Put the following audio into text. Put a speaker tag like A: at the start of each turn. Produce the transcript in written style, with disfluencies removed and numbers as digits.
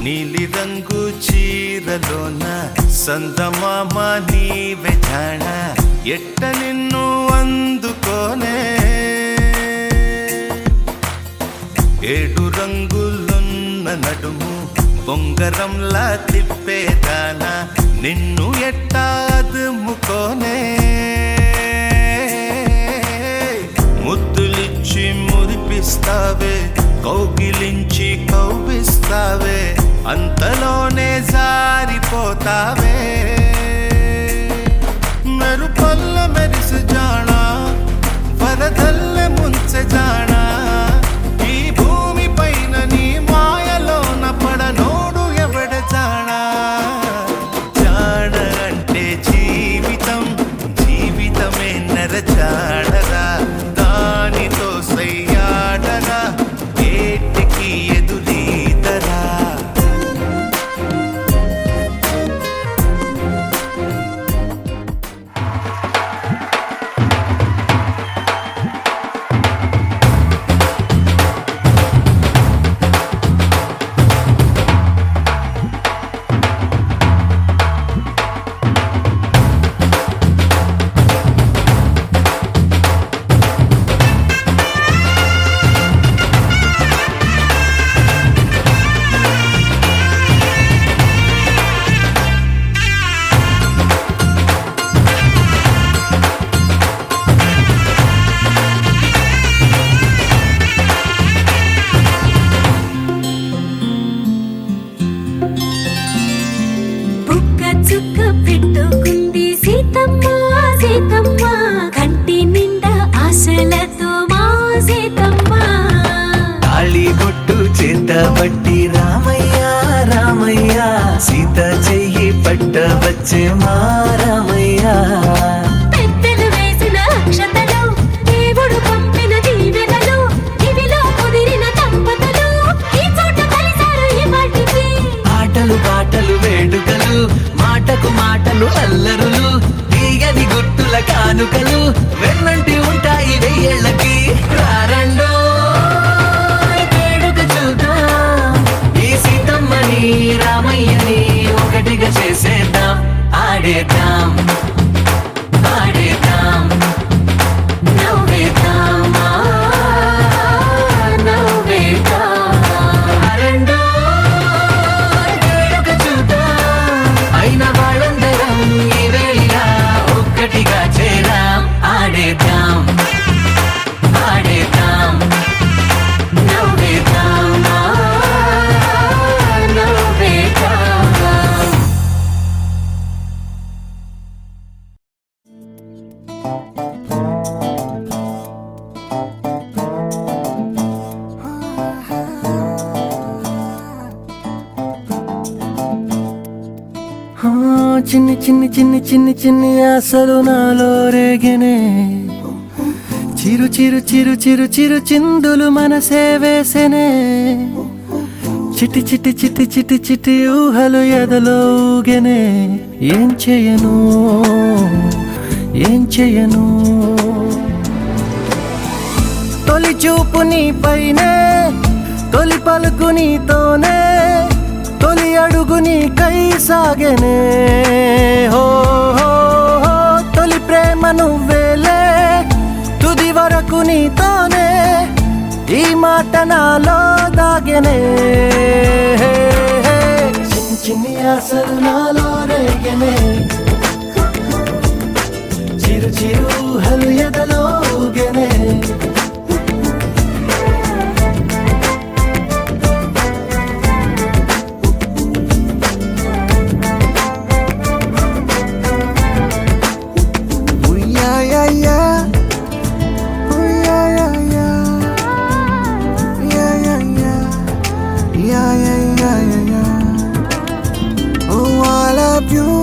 A: నీలి రంగు చీరలోన సందమామ నీవే జాణ ఎట్ట నిన్ను అందుకోనే ఏడు రంగులున్న నడుము బొంగరంలా తిప్పేదానా నిన్ను ఎట్టా అదుముకోనే ముద్దులిచ్చి మురిపిస్తావే కౌగిలించి కౌగిస్తావే అంతలోనే జారిపోతావే మెరుపల్ల మెరిసి జానా వరదల్లె ముంచె జానా ఈ భూమి పైన నీ మాయలోన పడనోడు ఎవడ జానా జాణ అంటే జీవితం జీవితమే నరజాడరా దానితో సయ్యాడరా ఏటికి ఎదురీదరా
B: చుక్క పెట్టుకుంది సీతమ్మ సీతమ్మ కంటి నిండా ఆశలతో మా సీతమ్మ
C: తాళిబొట్టు చేతబట్టి రామయ్య రామయ్య సీత చెయ్యి పట్టవచ్చే మా రామయ్య
B: పెద్దలు వేసిన అక్షతలు దేవుడు పంపిన దీవెనలు ఇవిలో కుదిరిన దంపతులు ఈ చోట కలిసారు ఈ వాటికి
C: ఆటలు పాటలు వేడుకలు మాటకు మాటలు అల్లరులు తీయని గుర్తుల కానుకలు వెన్నంటి ఉంటాయి వెయ్యేళ్ళకి రారండో వేడుక చూద్దాం ఈ సీతమ్మని రామయ్యని ఒకటిగా చేసేద్దాం ఆడేద్దాం ఆడేద్దాం
B: నవ్వేద్దాం నవ్వేద్దాం
C: రారండో వేడుక చూద్దాం అయిన వాళ్ళందరం ఈ వేళ ఒక్కటిగా చేరాం ఆడేద్దాం ఆడేద్దాం
B: నవ్వేద్దాం నవ్వేద్దాం
C: చిన్ని చిన్ని చిన్ని చిన్ని చిన్ని ఆశలు నాలో రేగినే చిరు చిరు చిరు చిరు చిరు చిందులు మనసే వేసెనే చిటి చిటి చిటి చిటి చిటి ఊహలు ఎదలో ఊగెనే ఏం చేయను ఏం చేయను తొలి చూపు నీ పైనే తొలి పలుకు నీతోనే తొలి అడుగు నీకై సాగెనే హో హో హో తొలి ప్రేమ నువ్వేలే తుది వరకు నీతోనే ఈ మాట నాలో దాగెనే చిన్ని చిన్ని ఆశలు నాలో రేగెనే చిరు చిరు ఊహలు ఎదలో ఊగెనే
D: Oh, I love you.